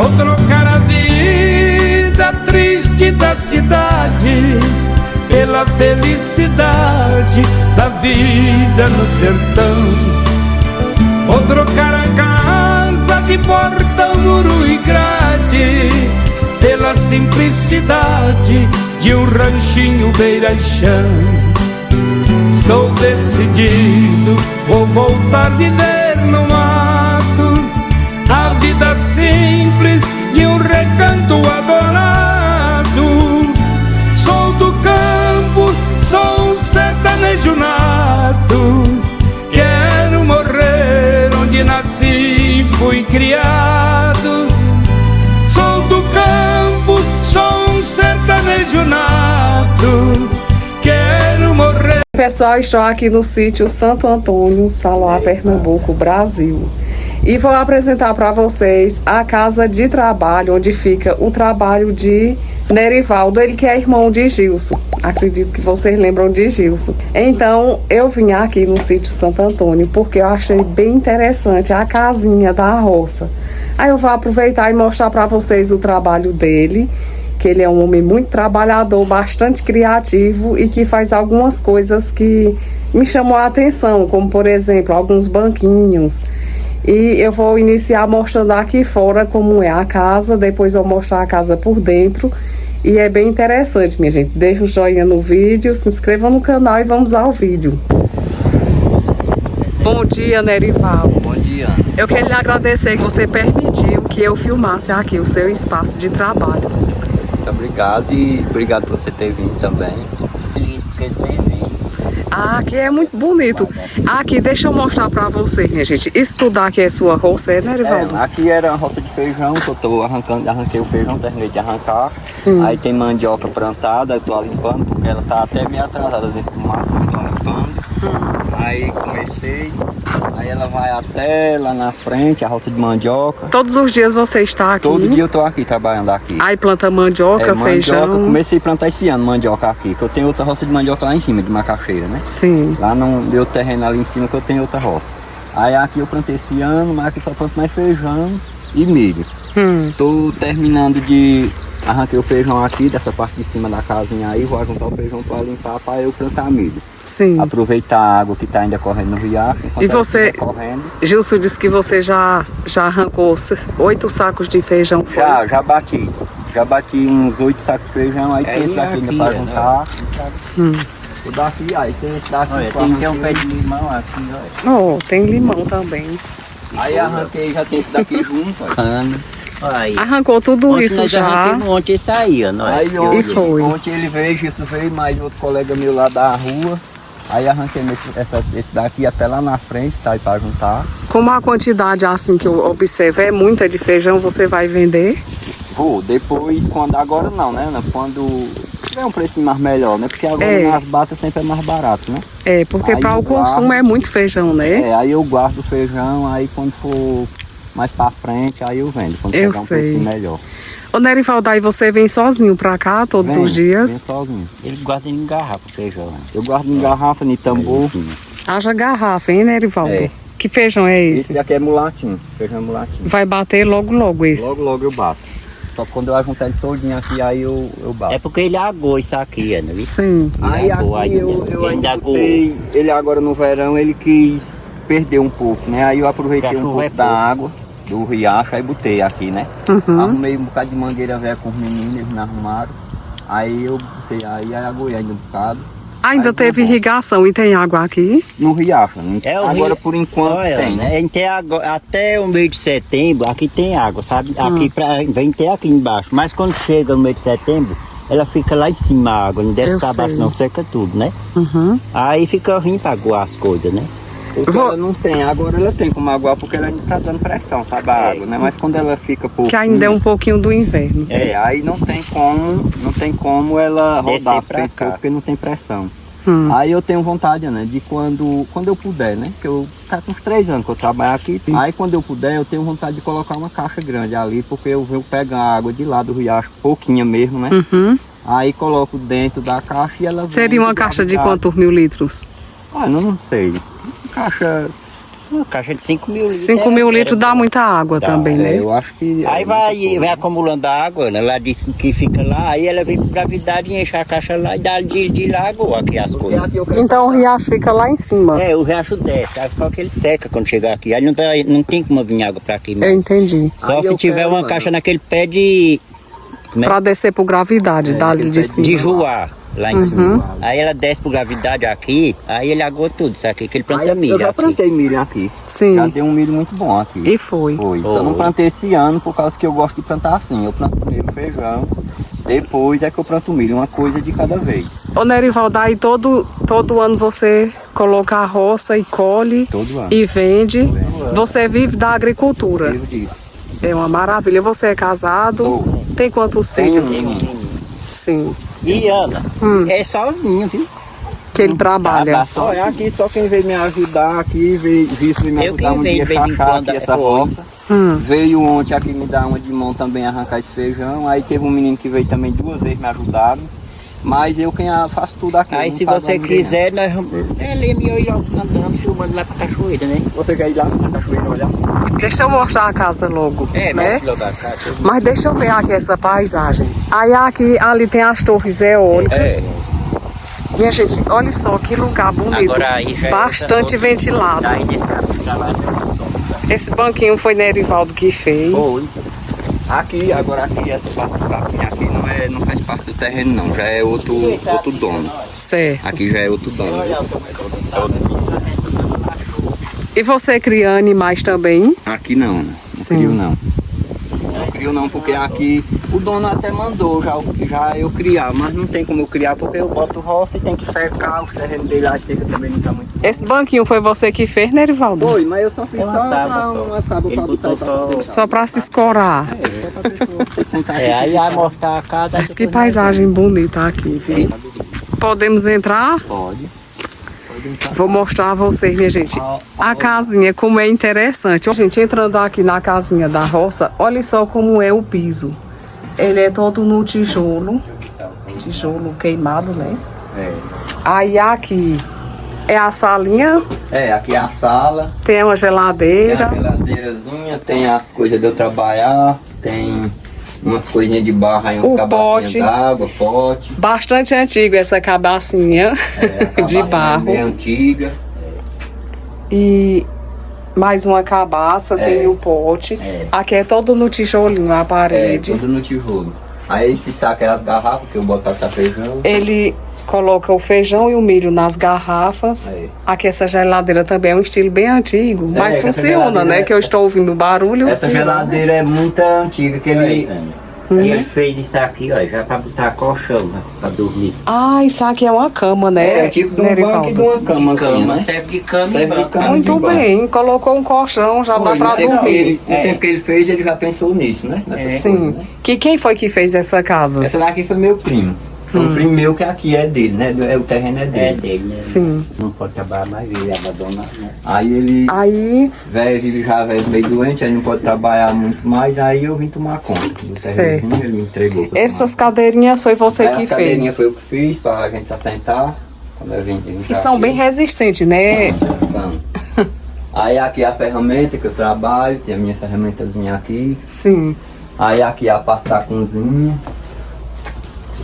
Vou trocar a vida triste da cidade pela felicidade da vida no sertão. Vou trocar a casa de portão, muro e grade pela simplicidade de um ranchinho beira-chão. Estou decidido, vou voltar a viver no mato, a vida simples de um recanto adorado. Sou do campo, sou um sertanejo nato, quero morrer onde nasci e fui criado. Sou do campo, sou um sertanejo nato, quero morrer. Pessoal, estou aqui no sítio Santo Antônio, Saloá, Pernambuco, Brasil. E vou apresentar para vocês a casa de trabalho, onde fica o trabalho de Nerivaldo, ele que é irmão de Gilson. Acredito que vocês lembram de Gilson. Então, eu vim aqui no sítio Santo Antônio porque eu achei bem interessante a casinha da roça. Aí eu vou aproveitar e mostrar para vocês o trabalho dele, que ele é um homem muito trabalhador, bastante criativo e que faz algumas coisas que me chamou a atenção, como por exemplo, alguns banquinhos. E eu vou iniciar mostrando aqui fora como é a casa, depois eu vou mostrar a casa por dentro. E é bem interessante, minha gente. Deixa o joinha no vídeo, se inscreva no canal e vamos ao vídeo. Bom dia, Nerivaldo. Bom dia. Eu quero lhe agradecer que você permitiu que eu filmasse aqui o seu espaço de trabalho. Muito obrigado e obrigado por você ter vindo também. Porque você veio. Aqui é muito bonito. Aqui, deixa eu mostrar pra vocês, minha gente. Isso tudo aqui é sua roça, né, Nerivaldo? Aqui era uma roça de feijão que eu tô arrancando, arranquei o feijão, terminei de arrancar. Sim. Aí tem mandioca plantada, eu tô limpando, porque ela tá até meio atrasada dentro do mato, eu tô limpando. Aí comecei, aí ela vai até lá na frente, a roça de mandioca. Todos os dias você está aqui? Todo dia eu tô aqui, trabalhando aqui. Aí planta mandioca, feijão? Mandioca, comecei a plantar esse ano mandioca aqui, que eu tenho outra roça de mandioca lá em cima, de macaxeira, né? Sim. Lá no meu terreno ali em cima que eu tenho outra roça. Aí aqui eu plantei esse ano, mas aqui só planto mais feijão e milho. Tô terminando de... Arranquei o feijão aqui, dessa parte de cima da casinha aí, vou juntar o feijão para limpar para eu plantar milho. Sim. Aproveitar a água que está ainda correndo no riacho. E você, Gilson disse que você já arrancou 8 sacos de feijão? Foi? Já bati. Já bati uns 8 sacos de feijão, aí tem esse daqui ainda para juntar. O daqui, aí tem esse daqui. Olha, tem um pé de limão aqui, olha. Oh, tem limão também. Aí arranquei, já tem esse daqui junto, olha. Aí. Arrancou tudo ontem isso já. Ontem ele saía, não é? Aí E foi. Ontem ele veio, isso veio, mais outro colega meu lá da rua. Aí arranquei esse daqui até lá na frente, tá? Aí pra juntar. Como a quantidade assim que eu observo é muita de feijão, você vai vender? Vou, depois, agora não, né? Quando tiver um preço mais melhor, né? Porque agora nas batas sempre é mais barato, né? É, porque para o consumo é muito feijão, né? É, aí eu guardo o feijão, aí quando for mais pra frente, aí eu vendo, quando eu pegar um sei. preço melhor. Ô Nerivaldo, aí você vem sozinho pra cá todos os dias? Vem sozinho. Ele guarda em garrafa o feijão. Eu guardo em garrafa, em tambor. Haja garrafa, hein, Nerivaldo? É. Que feijão é esse? Esse aqui é mulatinho, esse feijão é mulatinho. Vai bater logo esse? Logo eu bato. Só que quando eu ajuntar ele todinho aqui, aí eu bato. É porque ele agou isso aqui, né? Sim. Aí aqui eu ainda botei, ele agora no verão, ele quis perder um pouco, né? Aí eu aproveitei um pouco da água do riacho, aí botei aqui, né? Arrumei um bocado de mangueira velha com os meninos, eles me arrumaram. Aí eu botei, aí aguei ainda um bocado. Ainda teve irrigação e tem água aqui? No riacho, né? Agora rio, por enquanto olha, tem, né? A gente tem água, até o mês de setembro, aqui tem água, sabe? Aqui vem ter aqui embaixo, mas quando chega no mês de setembro, ela fica lá em cima a água, não desce pra baixo não, seca tudo, né? Aí fica ruim pra aguar as coisas, né? Porque ela não tem, agora ela tem como aguar porque ela ainda tá dando pressão, sabe, a água, né? Mas quando ela fica pouco... Que ainda é um pouquinho do inverno. É, aí não tem como ela rodar as pessoas porque não tem pressão. Aí eu tenho vontade, né, de quando eu puder, né, que eu tá com uns 3 anos que eu trabalho aqui, aí quando eu puder eu tenho vontade de colocar uma caixa grande ali, porque eu venho pegar a água de lá do riacho, pouquinha mesmo, né, aí coloco dentro da caixa e ela... Seria uma caixa de quantos mil litros? Ah, não sei, caixa Uma caixa de 5 mil litros. 5 mil litros dá muita água também, né? Eu acho que... Aí vai acumulando a água, né? Ela disse que fica lá, aí ela vem pra gravidade e enche a caixa lá e dá de lá água aqui as coisas. Então o riacho fica lá em cima. É, o riacho desce, aí só que ele seca quando chegar aqui. Aí não tem como vir água pra aqui Eu mais. entendi. Só Aí se eu tiver quero, uma mano. caixa naquele pé de... Pra descer por gravidade, dali de cima. De Juá, lá em cima. Aí ela desce por gravidade aqui, aí ele agou tudo, isso aqui, que ele planta milho Eu já aqui. plantei milho aqui. Sim. Já deu um milho muito bom aqui. E foi. Foi. Só não plantei esse ano por causa que eu gosto de plantar assim. Eu planto primeiro feijão, depois é que eu planto milho, uma coisa de cada vez. Ô Nerivaldo, aí todo ano você coloca a roça e colhe Todo ano. e vende. Você vive da agricultura. Vivo disso. É uma maravilha. Você é casado? Sou. Tem quantos Tenho filhos? um. Sim. E Ana, é sozinho, viu? Que ele trabalha. Só Olha, aqui só quem veio me ajudar aqui, veio me Eu ajudar quem um veio dia de vez em chachar quando, aqui essa foi. roça. Veio ontem aqui me dar uma de mão também arrancar esse feijão. Aí teve um menino que veio também 2 vezes me ajudar. Mas eu quem faço tudo aqui. eu Aí não se pago você ninguém, quiser, nós vamos... Ele e eu andando, filmando lá pra cachoeira, né? não. Você quer ir lá na cachoeira olhar? Deixa eu mostrar a casa logo. né? da casa. Mas deixa eu ver aqui essa paisagem. Aí aqui, ali tem as torres eólicas. Minha gente, olha só que lugar bonito. Agora aí já é Bastante outra- ventilado. Daí desse lá, Esse banquinho foi Nerivaldo que fez. Foi. Aqui, agora aqui, essa parte do capim aqui não faz parte do terreno não, já é outro dono. Certo. Aqui já é outro dono. E você cria animais também? Aqui não Sim. crio não. Não crio não, porque aqui o dono até mandou já eu criar, mas não tem como eu criar porque eu boto roça e tem que cercar os terrenos dele lá, seca também não tá muito. Esse banquinho foi você que fez, Nerivaldo? Foi, mas eu só fiz uma tábua só. uma tábua Ele pra botar botou pra só- Só pra se escorar. só pra pessoa sentar aqui. aí vai mostrar a casa. Mas que paisagem bonita aqui, viu? Podemos entrar? Pode. Vou mostrar a vocês, minha gente, a casinha, como é interessante. Ó, gente, entrando aqui na casinha da roça, olha só como é o piso. Ele é todo no tijolo queimado, né? É. Aí aqui é a salinha, Aqui é a sala. tem uma Tem a geladeira. geladeirazinha, tem as coisas de eu trabalhar, tem umas coisinhas de barra aí, uns O cabacinhas pote. d'água, pote. Bastante antigo essa cabacinha A de cabacinha barro. bem antiga. E mais uma cabaça, tem o pote. Aqui é todo no tijolinho, a parede. Tudo no tijolo. Aí esse saco é as garrafas que eu boto pra feijão. Ele coloca o feijão e o milho nas garrafas. É. Aqui essa geladeira também é um estilo bem antigo, mas que essa funciona, geladeira né? é- Que eu estou ouvindo barulho. Essa funciona. geladeira é muito antiga, que ele... Ele fez isso aqui, ó, já pra botar colchão, né, pra dormir. Ah, isso aqui é uma cama, né? É tipo de um Nerivaldo? banco e de uma cama, assim, né? Serve de cama Serve e de banco. cama. Muito Assim, bem, colocou um colchão, já dá Foi, pra no tempo que dormir. ele- no tempo que ele fez, ele já pensou nisso, né? Nessas Sim. coisas, né? Quem foi que fez essa casa? Essa daqui foi meu primo. Foi um primo meu que aqui é dele, né? O terreno é É dele. dele, né? Sim. Não pode trabalhar mais, ele abandona, né? Aí ele, Aí, velho, já velho, meio doente, aí não pode trabalhar muito mais, aí eu vim tomar conta do Certo. terreno, ele me entregou. pra essas cadeirinhas foi você tomar. Aí que as cadeirinhas fez. foi eu que fiz pra gente se assentar. Quando eu vim Que são bem resistentes, né? São. Aí aqui é a ferramenta que eu trabalho, tem a minha ferramentazinha aqui. Sim. Aí aqui é a parte da cozinha.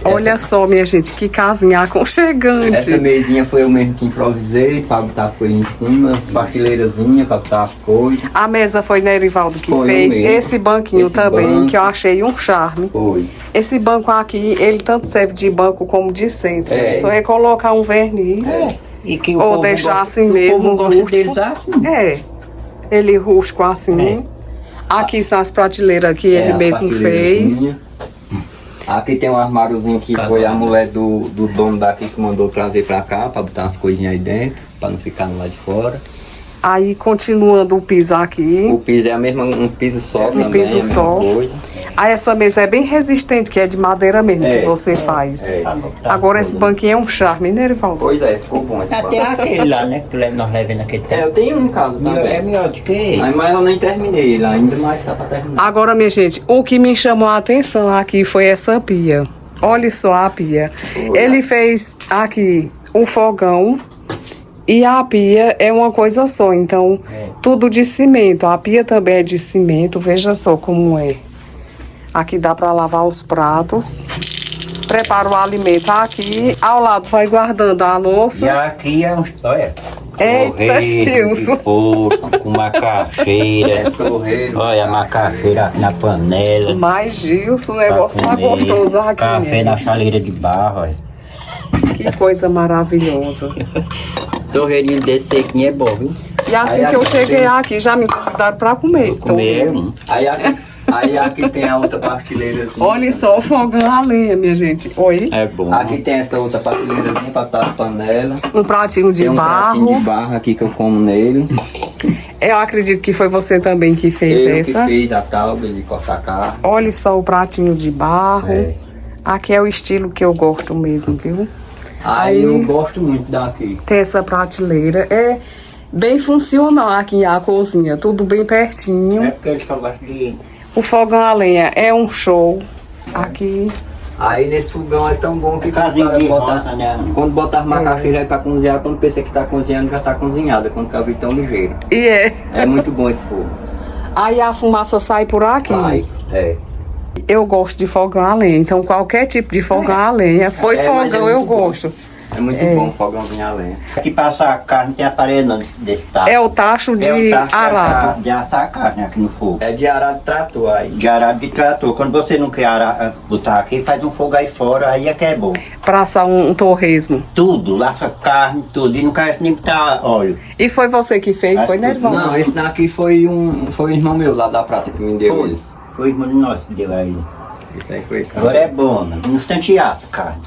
Olha só, minha gente, que casinha aconchegante. Essa mesinha foi eu mesmo que improvisei pra botar as coisas em cima, as prateleirazinhas pra botar as coisas. A mesa foi Nerivaldo que Foi eu fez. mesmo. Esse banquinho Esse também, banco. que eu achei um charme. Foi. Esse banco aqui, ele tanto serve de banco como de centro. É. Só é colocar um verniz. E que o Ou povo deixar gosta- assim o mesmo, povo gosta rústico. deles assim. É. Ele rústico assim. Aqui são as prateleiras que ele as mesmo fez. prateleirazinhas. Aqui tem um armáriozinho que foi a mulher do dono daqui que mandou trazer pra cá, pra botar umas coisinhas aí dentro, pra não ficar lá de fora. Aí, continuando o piso aqui. O piso é a mesma, um piso só também, piso a mesma só. coisa. Aí, essa mesa é bem resistente, que é de madeira mesmo É. que você faz. É. Agora, esse banquinho é um charme, né, Nerivaldo? Pois é, ficou bom esse Até banco. aquele lá, né? Que nós levamos naquele É, tempo. eu tenho um em casa É também. melhor do que esse. Mas eu nem terminei ele ainda, mas tá pra terminar. Agora, minha gente, o que me chamou a atenção aqui foi essa pia. Olha só a pia. Ele fez aqui um fogão E a pia é uma coisa só, então tudo de cimento. A pia também é de cimento, veja só como é. Aqui dá para lavar os pratos. Prepara o alimento aqui, ao lado vai guardando a louça. E aqui é um... Olha. Eita, Gilson. Porco, com macaxeira. Torreiro. Olha a macaxeira aqui na panela. Mas, Gilson, o negócio tá gostoso aqui, Café minha na gente. chaleira de barro, olha. Que coisa maravilhosa. Torreirinho desse sequinho é bom, viu? E assim Aí que eu aqui cheguei tem- aqui, já me convidaram para comer. Vou comer um. Aí aqui tem a outra prateleirazinha. Olha só o fogão a lenha, minha gente. Oi, É bom. Aqui tem essa outra prateleirazinha pra botar as panelas. um pratinho de Tem um pratinho barro. de barro aqui que eu como nele. Eu acredito que foi você também que fez Eu essa. que fiz a tábua de cortar carne. Olha só o pratinho de barro. É. Aqui é o estilo que eu gosto mesmo, viu? Aí Aí- eu gosto muito daqui. Tem essa prateleira. É bem funcional aqui a cozinha. Tudo bem pertinho. É porque eles só gostam de... O fogão a lenha é um show. Aqui. Aí nesse fogão é tão bom que Casinha de roça, né? quando botar as macaxeiras aí pra cozinhar, quando pensa que tá cozinhando, já tá cozinhada, quando fica tão ligeiro. E é. É muito bom esse fogo. Aí a fumaça sai por aqui. Sai. É. Eu gosto de fogão a lenha. Então qualquer tipo de fogão a lenha. Foi É, mas é fogão, eu muito bom. gosto. É muito bom fogãozinho a lenha. Aqui pra assar a carne não tem aparelho não desse tacho. É o tacho de É o tacho arado. de assar a carne aqui no fogo. É de arado trator aí. De arado de trator. Quando você não quer botar aqui, faz um fogo aí fora, aí é que é bom. Pra assar um torresmo. Tudo, laça carne, tudo. E não quer nem botar óleo. E foi você que fez? Acho Foi, que- Nerval? Não, esse daqui foi um irmão meu lá da Prata que me deu Foi. ele. Foi irmão de nós que deu a ele. Isso aí foi. Agora é bom, né? No instante assa a carne.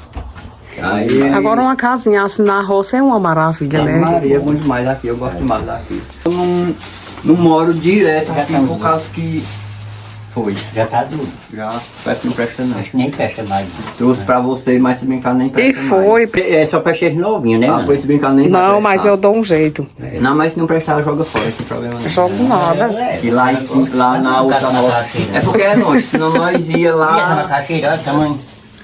Aí, Agora uma casinha assim na roça é uma maravilha, Ave né? Maria, é bom demais aqui, eu gosto demais daqui. Eu não moro direto aqui tá por causa que foi. Já tá duro. Já parece que não presta não. Acho que nem fecha mais. Trouxe pra você, mas se brincar nem E presta foi. É só pra ser novinho, né? mais. Ah, Nana? pois se brincar nem vai Não, mas prestar. eu dou um jeito. Não, mas se não prestar, joga fora, sem problema não. Jogo nada. É, E lá, em cima, lá na outra nossa. É porque é longe, senão nós ia E essa lá. macaxeira, olha o tamanho.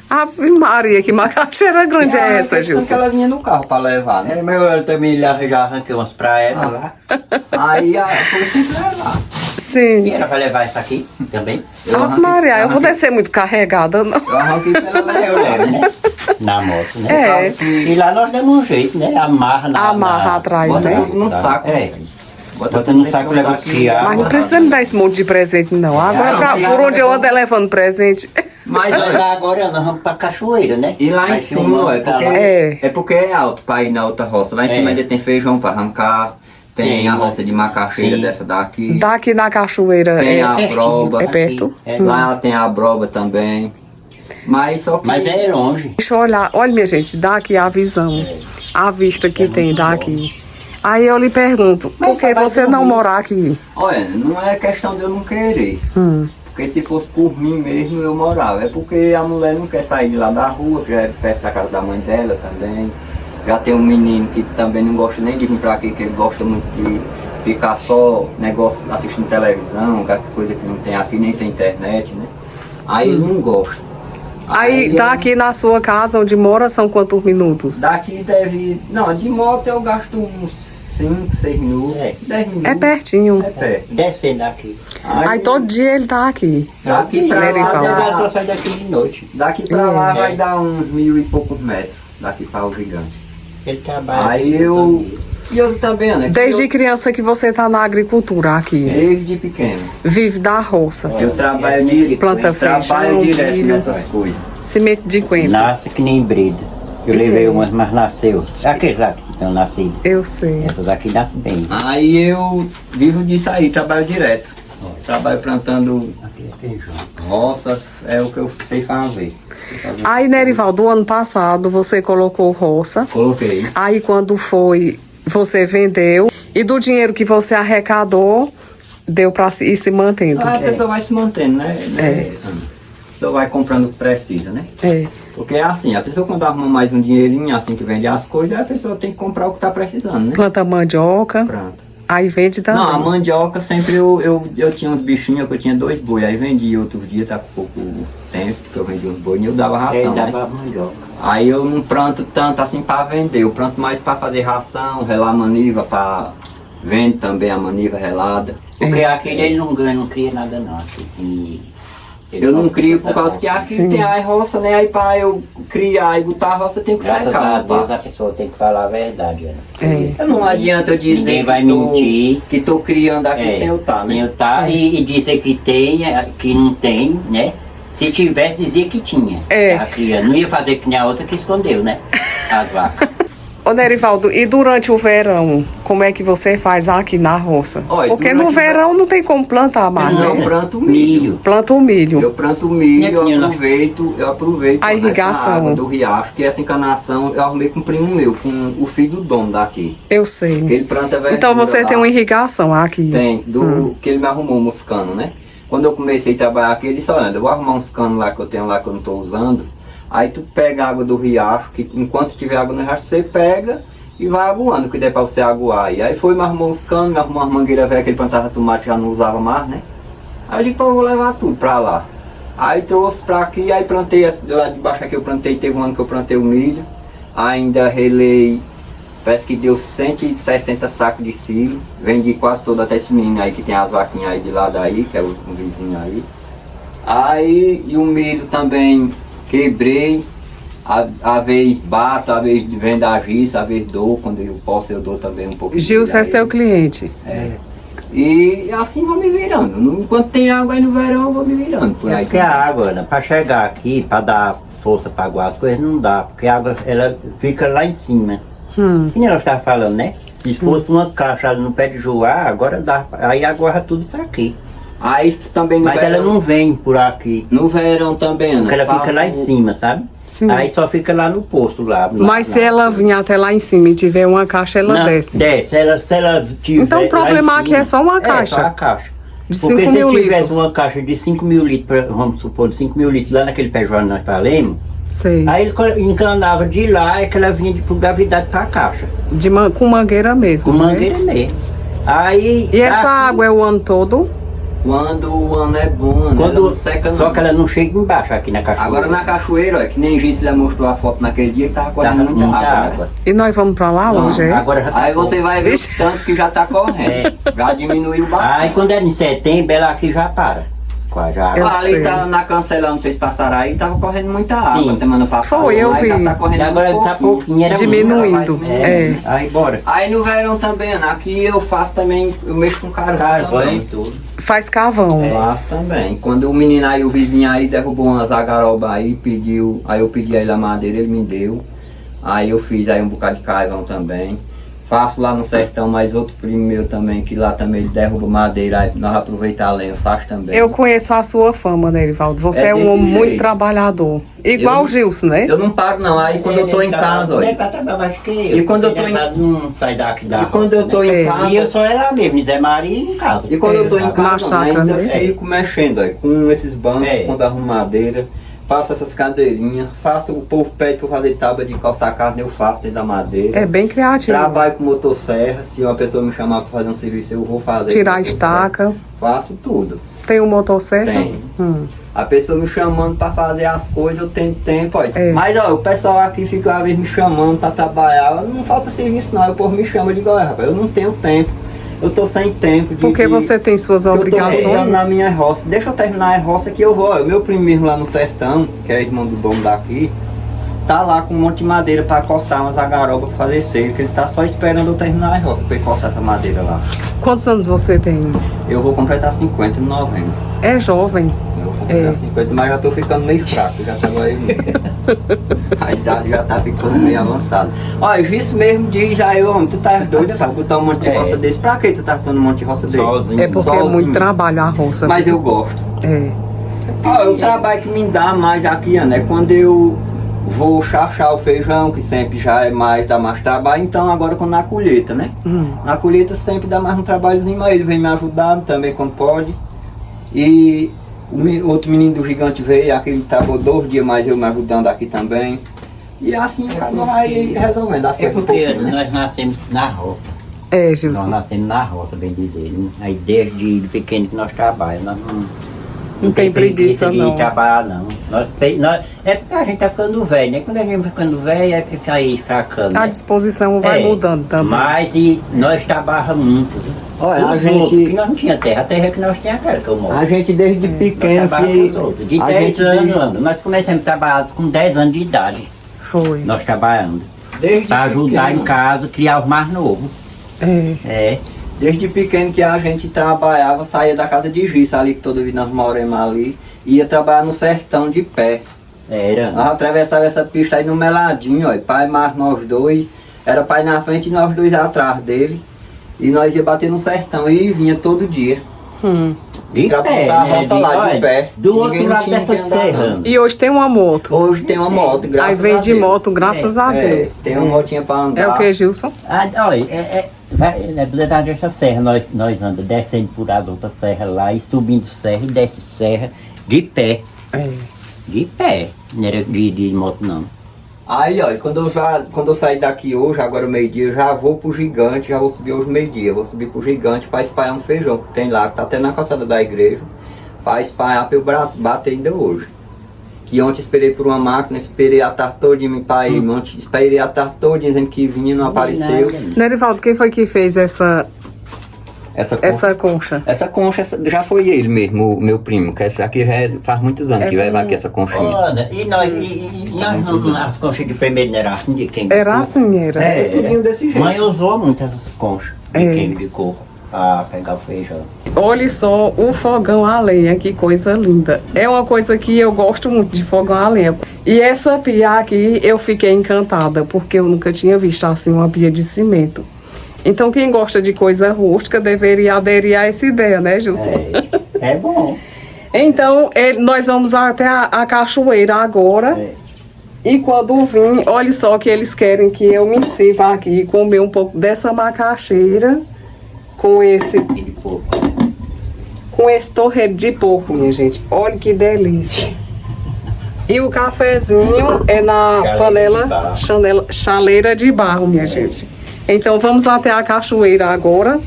Ave Maria, que macaxeira grande é essa, que Gilson? ela vinha no carro pra levar, né? É, mas eu também já arranquei umas pra ela lá. Aí depois tem que levar. E Sim. ela vai levar isso aqui também? Ave Maria, eu vou descer muito carregada, não. Eu arranquei pra ela Eu levar. levo, né? Na moto, né? É. E lá nós damos um jeito, né? Amarra na... Amarra atrás, Bota né? tudo num saco. É. Bota Bota num saco, leva fiado. Mas não precisa me dar esse monte de presente, não. Agora, por onde eu ando é levando presente. Mas Nós agora nós vamos pra cachoeira, né? e lá em Vai cima, filmando é pra porque, lá. é porque é alto pra ir na outra roça. Lá em cima É. ainda tem feijão pra arrancar, tem Tem, a roça de macaxeira sim. dessa daqui, Daqui na cachoeira tem é, a pertinho, broba, é perto. É. lá tem a broba também. Mas só que Mas é longe. Deixa eu olhar. Olha, minha gente, daqui a visão. A vista que tem daqui. Aí eu lhe pergunto, por que você não morar aqui? olha, não é questão de eu não querer. Porque se fosse por mim mesmo eu morava. É porque a mulher não quer sair de lá da rua, que já é perto da casa da mãe dela também. Já tem um menino que também não gosta nem de vir pra aqui, que ele gosta muito de ficar só negócio, assistindo televisão, qualquer coisa que não tem aqui, nem tem internet, né? Aí ele não gosta. Aí eu- daqui na sua casa onde mora são quantos minutos? Daqui deve. Não, de moto eu gasto uns 5, 6 minutos. É. 10 minutos. É pertinho. É perto. Deve ser daqui. Aí todo dia ele tá aqui. Daqui pra Nerival. lá, Ela só sai daqui de noite. daqui pra lá É. vai dar uns 1000 e poucos metros. Daqui para o gigante. Ele trabalha. Aí aqui eu. todo dia. E eu também, né? que Desde eu, criança que você tá na agricultura aqui. desde pequeno. Vive da roça. Eu trabalho direto. Planta eu trabalho feijão, direto milho. nessas coisas. Cimento de coentro. Nasce que nem brida. Eu levei umas, mas nasceu. Aqueles lá que estão nascidos. Eu sei. Essas aqui nascem bem. Aí eu vivo disso aí, trabalho direto. Trabalho plantando Aqui é feijão. roça, é o que eu sei fazer. Aí, Nerival, do ano passado você colocou roça. Coloquei. Aí quando foi, você vendeu. E do dinheiro que você arrecadou, deu pra ir se mantendo. Aí a pessoa vai se mantendo, né? A pessoa vai comprando o que precisa, né? É. Porque é assim, a pessoa quando arruma mais um dinheirinho, assim que vende as coisas, a pessoa tem que comprar o que tá precisando, né? Planta mandioca. Pronto. Aí vende também. Não, a mandioca sempre eu tinha uns bichinhos, que eu tinha 2 boi, aí vendi outro dia, tá com pouco tempo que eu vendi uns boi e eu dava ração, né? Dava mandioca. Aí eu não planto tanto assim para vender, eu planto mais para fazer ração, relar maniva, para vendo também a maniva relada. Porque aquele ele não ganha, não cria nada não. Eu não crio por causa que aqui Sim. tem a roça, né? Aí para eu criar e botar a roça tem que Graças secar. a Deus pá. a pessoa tem que falar a verdade, né? Não adianta eu dizer Ninguém vai que tô, mentir. que tô criando aqui sem eu estar, sem né? eu tá, e dizer que tem, que não tem, né? Se tivesse, dizia que tinha. A criança não ia fazer que nem a outra que escondeu, né? As vacas. Ô Nerivaldo, e durante o verão, como é que você faz aqui na roça? Olha, Porque no verão não tem como plantar mais, Eu né? planto milho. Planta o milho. Eu planto milho, Minha eu aproveito A irrigação. essa água do riacho, que essa encanação eu arrumei com um primo meu, com o filho do dono daqui. Eu sei. Ele planta verdura Então você lá. tem uma irrigação aqui. Tem, que ele me arrumou uns canos, né? Quando eu comecei a trabalhar aqui, ele disse, olha, eu vou arrumar uns canos lá que eu tenho lá que eu não estou usando. Aí tu pega a água do riacho, que enquanto tiver água no riacho, você pega e vai aguando, que der pra você aguar. E aí foi, me arrumou uns canos, me arrumou uma mangueira velha que ele plantava tomate, já não usava mais, né? Aí eu disse, pô, eu vou levar tudo pra lá. Aí trouxe pra aqui, aí plantei, lá de baixo aqui eu plantei, teve um ano que eu plantei o milho. Ainda relei, parece que deu 160 sacos de silho. Vendi quase todo, até esse menino aí que tem as vaquinhas aí de lado aí, que é um vizinho aí. Aí, e o milho também quebrei. A vez bato, a vez vendo a giz, a vez dou, quando eu posso eu dou também um pouco. Gilson é seu cliente. E assim vou me virando. Enquanto tem água aí no verão, eu vou me virando. Por É aí. porque a água, né, para chegar aqui, para dar força para aguar as coisas, não dá. Porque a água ela fica lá em cima. Que nem nós estávamos falando, né? Se fosse uma caixa ali no pé de Joá, agora dá. Aí aguarda tudo isso aqui. Aí também no Mas verão, ela não vem por aqui. no verão também, né? Porque ela fica lá em Faço- cima, sabe? Sim. Aí só fica lá no posto, lá. Mas se ela vir até lá em cima e tiver uma caixa, ela Não, desce. Desce. Se ela tiver Então o problema aqui é só uma caixa. É só a caixa. De Porque 5 se mil tivesse litros. uma caixa de 5 mil litros, vamos supor, de 5 mil litros lá naquele pé João que nós falamos, Sei. aí ele encanava de lá e que ela vinha por gravidade para a caixa. Com mangueira mesmo. Com né? mangueira mesmo. Aí. E essa daqui- água é o ano todo? Quando o ano é bom, né? Quando, Ela não seca só não. que ela não chega embaixo aqui na cachoeira. Agora na cachoeira, ó, que nem Gícia mostrou a foto naquele dia que tava correndo Tava muita, muita água. Né? E nós vamos pra lá Não, hoje, é? Agora já tá Aí pouco. você vai ver o Vixe. tanto que já tá correndo. Já diminuiu bastante. Aí quando é em setembro, ela aqui já para. Quase já. Eu Ali sei. tá na cancela, não sei se passaram aí, tava correndo muita água Sim. semana passada. Foi, eu aí já vi. tá correndo E agora muito tá pouquinho, era Diminuindo. muito. É. Aí bora. Aí no verão também, Ana, aqui eu faço também, eu mexo com carvão também. tudo. Faz carvão. Faço também. Quando o menino aí, o vizinho aí derrubou umas agarobas aí, pediu, aí eu pedi a ele a madeira, ele me deu. Aí eu fiz aí um bocado de carvão também. Faço lá no sertão, mais outro primo meu também, que lá também ele derruba madeira, aí nós aproveitamos a lenha, faço também. Eu conheço a sua fama, né, Erivaldo? Você é um desse homem muito jeito. trabalhador. Igual Eu o Gilson, né? Eu não pago não, aí quando eu tô em casa, Ele é olha. pra trabalhar mais que eu. E quando eu tô Ele em- é pra não sair daqui da E quando eu tô roça, em É. casa. E eu só era mesmo, Zé Maria em casa. E quando eu tô em Na casa, chácara, ainda né? fico mexendo aí, com esses bancos, É. quando arrumo madeira, faço essas cadeirinhas, faço, o povo pede pra eu fazer tábua de cortar carne, eu faço dentro da madeira. É bem criativo. Trabalho com motosserra, se uma pessoa me chamar pra fazer um serviço, eu vou fazer. Tirar a com motosserra. estaca. Faço tudo. Tem um motosserra? Tem. Hum. A pessoa me chamando pra fazer as coisas, eu tenho tempo, olha. É. Mas ó, o pessoal aqui fica às vezes me chamando pra trabalhar, não falta serviço não, o povo me chama de igual, rapaz, eu não tenho tempo. Eu tô sem tempo de. Porque você tem suas eu tô cuidando obrigações. na minha roça. Deixa eu terminar a roça que eu vou. Ó, o meu primo mesmo lá no sertão, que é irmão do dono daqui, tá lá com um monte de madeira pra cortar umas agarobas pra fazer cerca. Ele tá só esperando eu terminar a roça pra ele cortar essa madeira lá. Quantos anos você tem? Eu vou completar 50 em novembro. É jovem. Eu vou completar É. 50, mas já tô ficando meio fraco, já trabalhei muito. A idade já tá ficando meio avançada. Olha, isso mesmo diz aí, homem, tu tá doido pra botar um monte de roça desse? Pra que tu tá botando um monte de roça desse? Sozinho. É porque é Sozinho. muito trabalho a roça. Mas eu gosto. É. Ó, o trabalho que me dá mais aqui, Ana, é quando eu vou chachar o feijão, que sempre já é mais, dá mais trabalho, então agora quando na colheita, né? Na colheita sempre dá mais um trabalhozinho, mas ele vem me ajudar também quando pode. E outro menino do gigante veio, aquele trabalhou 2 dias mais eu me ajudando aqui também. E assim acaba aí resolvendo as É coisas. um porque pouquinho, né? nós nascemos na roça. É, Nós Gilson. nascemos na roça, bem dizer. Né? Aí desde pequeno que nós trabalhamos, nós não tem preguiça, de não. trabalhar, não. É porque a gente tá ficando velho, né? Quando a gente vai ficando velho, é ficar aí fracando. A Né? disposição vai mudando também. Mas nós trabalhamos muito. Viu? Olha, a Os gente- outros, que nós não tinha terra, a terra que nós tínhamos aquela que eu moro. A gente desde pequeno Nós trabalhamos que... com os outros. De a 10 gente anos, nós começamos a trabalhar com 10 anos de idade. Foi. Nós trabalhando. Desde Para ajudar pequeno. em casa, criar os mais novos. É. É. Desde pequeno que a gente trabalhava, saía da casa de Giz, ali que toda vida nós moramos ali, ia trabalhar no sertão de pé. Era. Nós atravessava essa pista aí no meladinho, ó, pai mais nós dois, era pai na frente e nós dois atrás dele, e nós ia bater no sertão e vinha todo dia. De Pra pé, botar a né? roça lá, de pé. Do outro Ninguém lado tinha dessa que andar, serra. não. E hoje tem uma moto. Hoje tem uma moto, graças Aí vem a de Deus. moto, graças a É, Deus. tem uma motinha pra andar. É o que, Gilson? Ah, olha, é verdade essa serra, nós andamos descendo por as outras serras lá e subindo serra e desce serra de pé. É. De pé. Não era de moto não. Aí, ó, quando eu sair daqui hoje, agora meio-dia, eu já vou pro Gigante, já vou subir hoje meio-dia. Vou subir pro Gigante pra espalhar um feijão que tem lá, que tá até na calçada da igreja, pra espalhar pra eu bater ainda hoje. Que ontem esperei por uma máquina, esperei a tarde todinha pra ir, ontem esperei a tarde todinha dizendo que vinha, não apareceu. Nerivaldo, quem foi que fez essa concha? Essa concha já foi ele mesmo, o meu primo, que essa aqui já faz muitos anos que vai lá aqui essa conchinha. Olha, e nós as conchas de primeiro não era assim de quem de Era coco? assim, era. É, tudinho desse jeito. Mãe usou muito essas conchas de É. queime de coco para pegar o feijão. Olha só o fogão a lenha, que coisa linda. É uma coisa que eu gosto muito de fogão a lenha. E essa pia aqui eu fiquei encantada, porque eu nunca tinha visto assim uma pia de cimento. Então quem gosta de coisa rústica deveria aderir a essa ideia, né, Gilson? É bom. Então nós vamos até a cachoeira agora. É. E quando vim, olha só que eles querem que eu me sirva aqui e comer um pouco dessa macaxeira com esse torresmo de porco, minha gente. Olha que delícia. E o cafezinho é na panela chaleira de barro, minha gente. Então vamos até a cachoeira agora.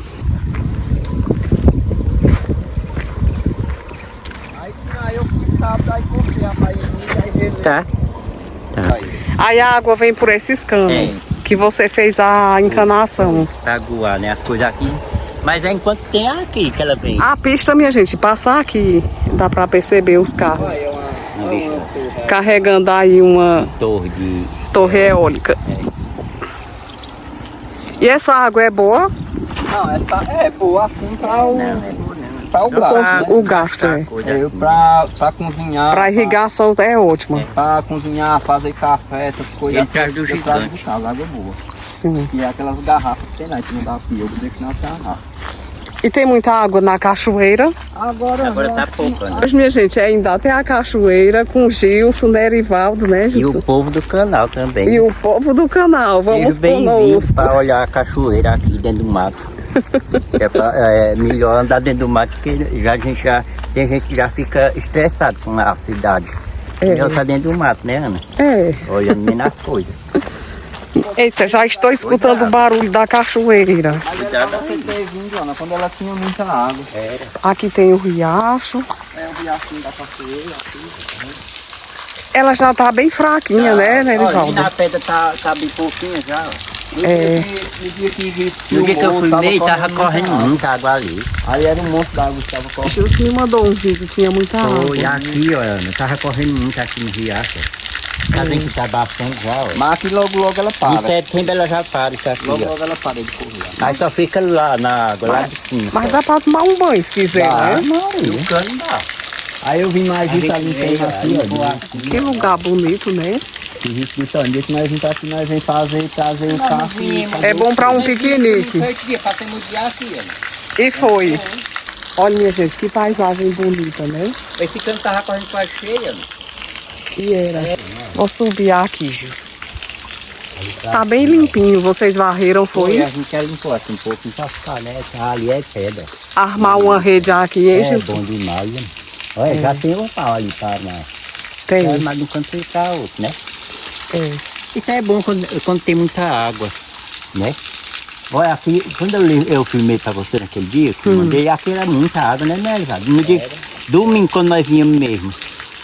Aí eu fui sábado, aí comprei a bainha, Tá. Aí a água vem por esses canos que você fez a encanação. Pra guar, né? As coisas aqui. Mas é enquanto tem aqui que ela vem. A pista, minha gente, passa aqui. Dá pra perceber os carros. Carregando aí uma Torre de. torre eólica. E essa água é boa? Não, essa é boa assim pra o gasto. O gasto é. Eu pra cozinhar. Pra irrigação é ótima. Pra cozinhar, fazer café, essas coisas. Ele traz do eu trago Gigante. de casa, água boa. Sim. E é aquelas garrafas que tem lá, que não dá fio, eu vou deixar nas garrafas. E tem muita água na cachoeira. Agora tá pouco, né? Mas, minha gente, ainda tem a cachoeira com Gilson, Nerivaldo, né, E Gilson? o povo do canal também. E o povo do canal, vamos Sejam bem-vindos conosco. para olhar a cachoeira aqui dentro do mato. É melhor andar dentro do mato, porque tem gente que já fica estressado com a cidade. Melhor estar dentro do mato, né, Ana? É. Olhando bem nas coisas. Eita, já estou escutando o barulho da cachoeira. Cuidado você ter vindo, Ana, quando ela tinha muita água. Aqui tem o riacho. É o riachinho da cachoeira, aqui. Ela já tá bem fraquinha, né, Olha, Nerivaldo? na pedra tá bem pouquinho já. Ó. No dia que No dia que eu fui meio, tava correndo muita água ali. Aí era um monte d'água que tava correndo. Gilson me mandou um vídeo, tinha muita Foi água. aqui, ó, Ana, tava correndo muito aqui no riacho. Tá vendo que tá bastante já, ó. Mas aqui logo ela para. Em setembro ela já para isso aqui, Logo ó. ela para de correr. Aí só fica lá na água, lá de cima. Mas dá pra tomar um banho se quiser, Dá. né? No cano dá. Aí eu vim mais isso ali tem aqui, ó. Que lugar bonito, né? Que gente disse, olha, que nós vim pra aqui, nós vem trazer o carro. É bom pra um piquenique. E foi. Olha, minha gente, que paisagem bonita, né? Esse cano tava correndo quase cheio, Ana. E era. Vou subir aqui, Gilson. Tá bem limpinho. Vocês varreram, foi? A gente limpou aqui um pouquinho pra ficar, né? Ali é pedra. Armar uma rede aqui, hein, É Gilson? bom demais, né? Olha, já tem um pau ali para Tem. mas no canto fica outro, né? É. Isso é bom quando tem muita água, né? Olha, aqui, quando eu filmei pra você naquele dia, que eu mandei, aqui era muita água, né, Melizado? No dia, domingo, quando nós vínhamos mesmo,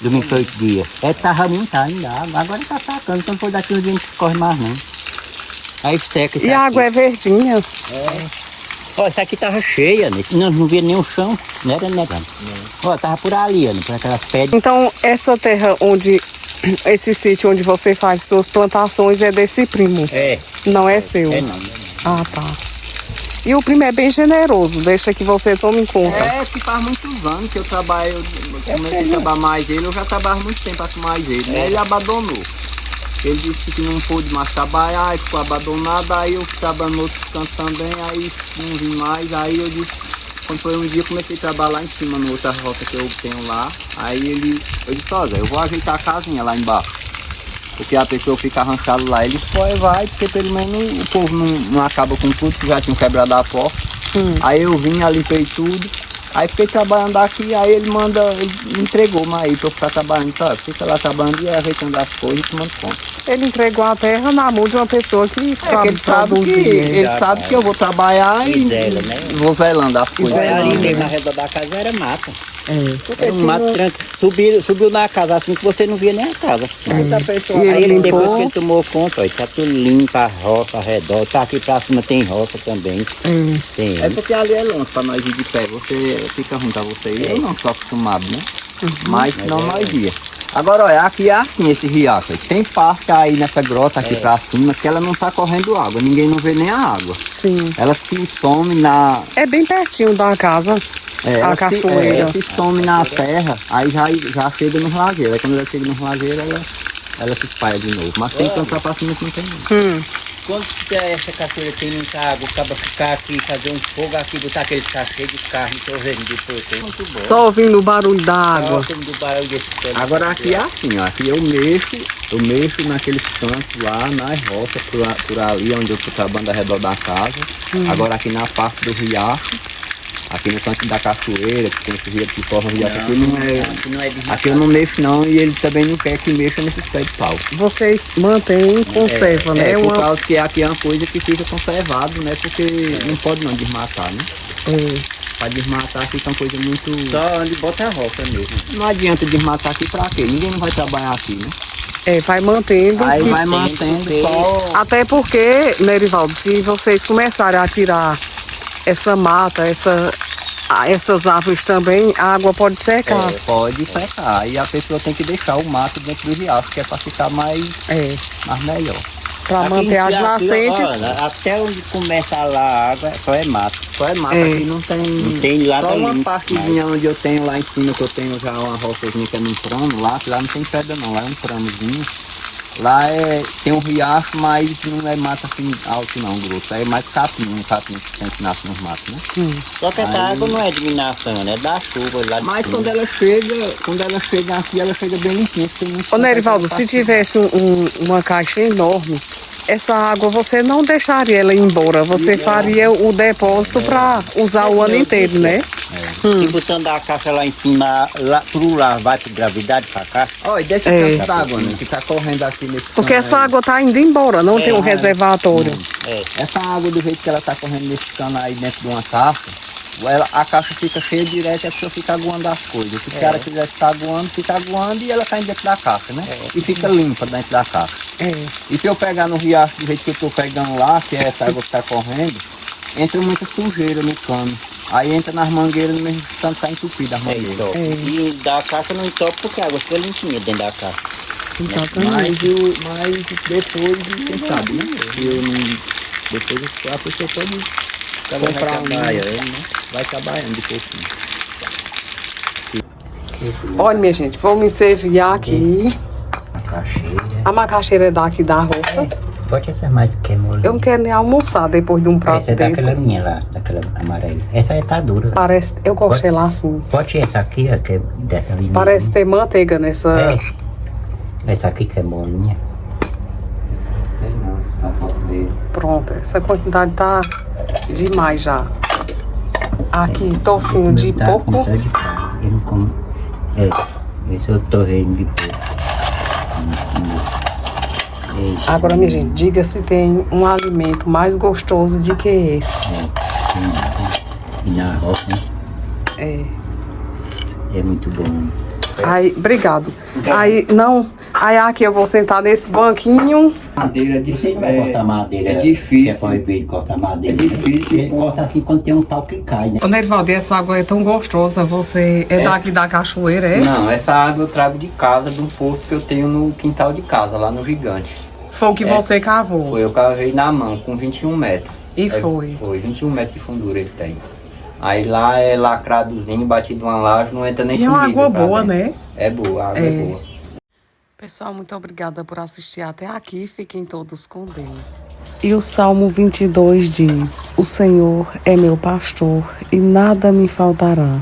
domingo foi 8 dias, tava muita ainda água, agora tá sacando, então depois daqui uns dias a gente corre mais não. Aí seca. E a água é verdinha? Ó, essa aqui tava cheia, né? Não via nem o chão, não era negando. Ó, tava por ali, né? Por aquelas pedras. Então, essa terra onde, esse sítio onde você faz suas plantações é desse primo? É. Não é seu? É não. Ah, tá. E o primo é bem generoso, deixa que você tome em conta. É que faz muitos anos que eu trabalho, eu comecei a trabalhar mais ele, eu já trabalho muito tempo com mais ele, né? Ele abandonou. Ele disse que não pôde mais trabalhar, aí ficou abandonado, aí eu trabalhando no outro canto também, aí não vim mais, aí eu disse, quando foi um dia, comecei a trabalhar lá em cima, na outra rota que eu tenho lá, aí eu disse, ó Zé, eu vou ajeitar a casinha lá embaixo, porque a pessoa fica arranchada lá, ele foi, vai, porque pelo menos o povo não acaba com tudo, que já tinha quebrado a porta, aí eu vim, limpei tudo, aí fiquei trabalhando aqui, aí ele me entregou, mas aí pra eu ficar trabalhando, tá? Fica lá trabalhando e ajeitando as coisas e tomando conta. Ele entregou a terra na mão de uma pessoa que sabe ele sabe produzir. ele sabe que eu vou trabalhar e zela, né? vou zelando as coisas. Olha, ali mesmo, ao redor da casa era mata. É. Era um mato tranquilo. Subiu na casa assim que você não via nem a casa. Mas a pessoa, E Aí ele depois limpou? que ele tomou conta, ó, tá tudo limpo, a roça ao redor. Tá aqui pra cima tem roça também. Tem. é porque ali é longe pra nós ir de pé, você fica ruim pra você ir, eu não sou acostumado, né? Mas não nós ia. Agora olha, aqui é assim esse riacho, tem parte aí nessa grota aqui pra cima que ela não tá correndo água, ninguém não vê nem a água. Sim. Ela se some na... É bem pertinho da casa, a cachoeira. Ela se some na terra, aí já chega nos lagueiros, aí quando ela chega nos lagueiros ela se espalha de novo, mas tem que entrar pra cima que não tem não. Quando essa cachoeira tem muita água, acaba ficar aqui, fazer um fogo aqui, botar aquele cachê de carne, chovendo depois. É muito bom. Só ouvindo o barulho da água. Gosto do barulho desse pé. Agora aqui é assim, ó, aqui eu mexo naqueles cantos lá, nas roças, por ali onde eu estou trabalhando ao redor da casa. Agora aqui na parte do riacho, aqui no canto da cachoeira, que tem esse rio que forma o riacho, aqui eu não mexo não, e ele também não quer que mexa nesses pés de pau. Vocês mantêm conserva, né? Por causa que aqui é uma coisa que fica conservado, né? Porque não pode não desmatar, né? Pra desmatar fica uma coisa muito... Só onde bota a roça mesmo. Não adianta desmatar aqui pra quê? Ninguém não vai trabalhar aqui, né? Vai mantendo. Aí vai mantendo só... Até porque, Nerivaldo, se vocês começarem a tirar essa mata, essas árvores também, a água pode secar. Pode secar. E a pessoa tem que deixar o mato dentro do riacho, que é pra ficar mais melhor. Pra manter as nascentes. Até onde começa lá a água, só é mato. Só é mato, aqui não tem lá só uma limpo, partezinha onde eu tenho lá em cima, que eu tenho já uma roçazinha que é num prano, lá não tem pedra não, lá é um pranozinho. Lá tem um riacho, mas não é mata assim alto não, grosso. É mais capim que sempre nasce nos matos, né? Só que essa água não é de minação, é da chuva lá de Mas cima. quando ela chega aqui, ela chega bem limpinha. Ô Nerivaldo, se tivesse uma caixa enorme, essa água você não deixaria ela ir embora, você faria o depósito para usar o ano inteiro, né? Se botando a caixa lá em cima, pro lá vai por gravidade pra cá. Olha, desse tanto d'água, né? Que tá correndo aqui nesse Porque cano essa aí. água tá indo embora, não tem um reservatório. Essa água do jeito que ela tá correndo nesse cano aí dentro de uma caixa, a caixa fica cheia direto e a pessoa fica aguando as coisas. Se o cara quiser ficar aguando, fica aguando e ela cai dentro da caixa, né? E fica limpa dentro da caixa. E se eu pegar no riacho do jeito que eu tô pegando lá, que é essa água que tá correndo, entra muita sujeira no cano. Aí entra nas mangueiras no mesmo tanto tá entupida as mangueiras. E da caixa não entope porque a água fica limpinha dentro da caixa. Mas depois, quem sabe, né? Depois a pessoa pode comprar vai trabalhando depois. Olha, minha gente, vamos enseviar aqui. A macaxeira é daqui da roça. Pode ser mais que molinha. Eu não quero nem almoçar depois de um prato Essa é desse. daquela minha lá, daquela amarela. Essa aí tá dura. Parece, eu gosto dela assim. Pode essa aqui, ó, que é dessa linha. Parece ter manteiga nessa. Essa aqui que é molinha. Pronto, essa quantidade tá demais já. Aqui, tocinho de porco. Eu não como. Esse é o torresmo de porco. Isso. Agora, minha gente, diga se tem um alimento mais gostoso do que esse. E na roça, né? É. É muito bom. Aí, obrigado. Aí, não. Aí aqui eu vou sentar nesse banquinho. Madeira é Você não vai cortar madeira. É difícil. Que é proibido cortar madeira. É difícil. Ele corta assim quando tem um pau que cai, né? Ô, Nerivaldo, essa água é tão gostosa. Você é daqui da cachoeira, é? Não, essa água eu trago de casa, de um poço que eu tenho no quintal de casa, lá no Gigante. Foi o que você cavou. Foi, eu cavei na mão, com 21 metros. E foi. Foi, 21 metros de fundura ele tem. Aí lá é lacradozinho, batido uma laje, não entra nem E é uma formiga água pra boa, dentro. né? É boa, a água é boa. Pessoal, muito obrigada por assistir até aqui. Fiquem todos com Deus. E o Salmo 22 diz: O Senhor é meu pastor e nada me faltará.